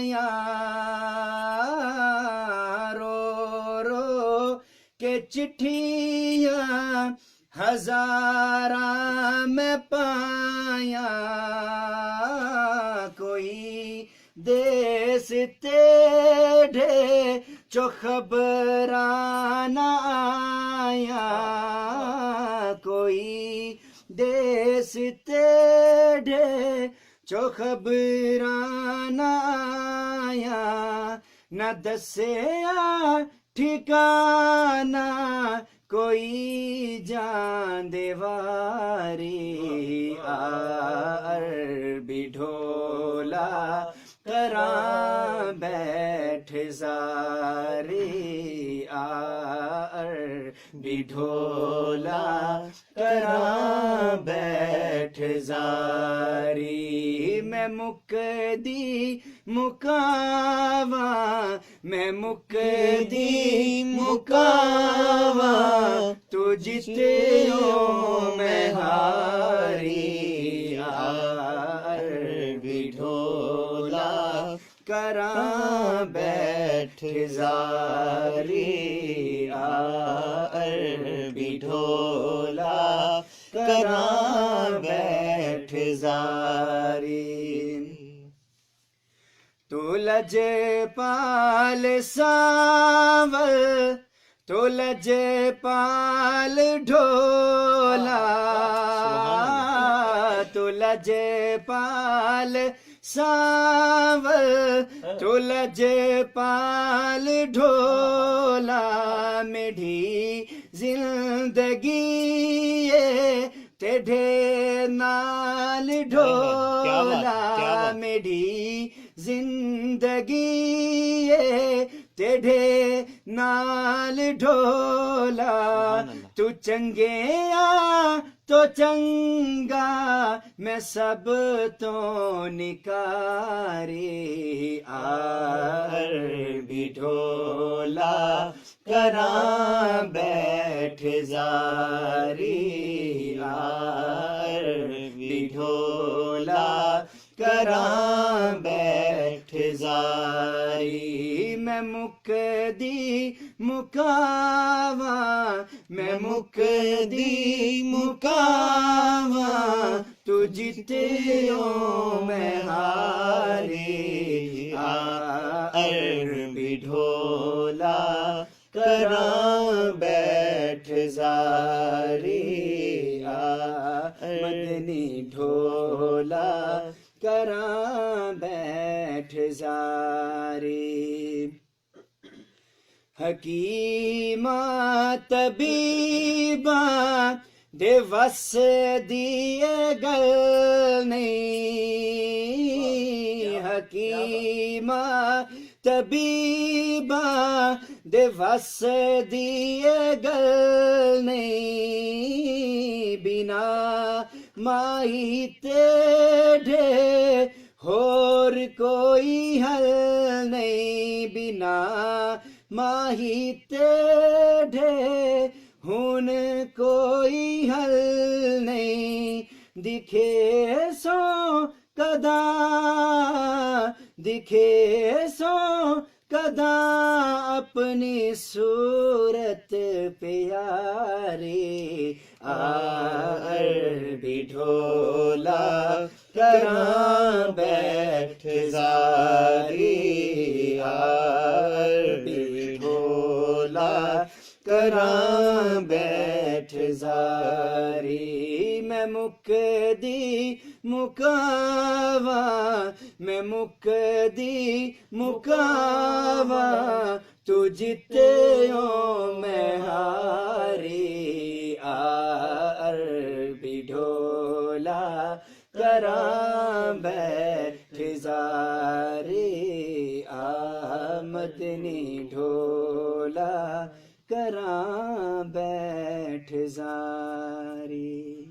पाया रो रो के चिट्ठियां हजारा में पाया कोई देश तेढ़े जो खबराना आया कोई देश तेढ़े जो खबराना आया न दसिया ठिकाना कोई जान देवारी अरबी ढोला करां बैठ जारी अरबी ढोला करां बैठ जारी मैं मुकदी मुकावा मैं मुकदी मुकावा तू जीते हो मैं हारी अरबी ढोला करां बैठ जारी अरबी ढोला करां बैठ जारी तू लजपाल सावल तू लजपाल ढोला तू लजपाल सावल तू लजपाल ढोला मेरी जिंदगी ये तेढ़े नाल ढोला मेरी जिंदगी ये तेढ़े नाल ढोला तू चंगे आ तो चंगा मैं सब तो निकारी अरबी ढोला करां बैठ जारी अरबी ढोला करां बैठ जारी मैं मुकदी मुकावा मैं मुकदी मुकावा तू जीते हो मैं हारी अरबी ढोला करां बैठ जारी मदनी ढोला करां बैठ जारी हकीमा तबीबा दे वस दिए गल नहीं हकीमा तबीबा दे वस दिए गल नहीं बिना माही तेढ़े होर कोई हल नहीं बिना माही तेढ़े हुन कोई हल नहीं दिखे सो कदा दिखे सो कदा अपनी सूरत प्यारी अरबी ढोला करां बैठ जारी अरबी ढोला करां बैठ जारी मैं मुकदी मुकावा मैं मुकदी मुकावा तू जीते हो मैं हारी अरबी ढोला करां बैठ जारी मदनी ढोला करां बैठ जारी।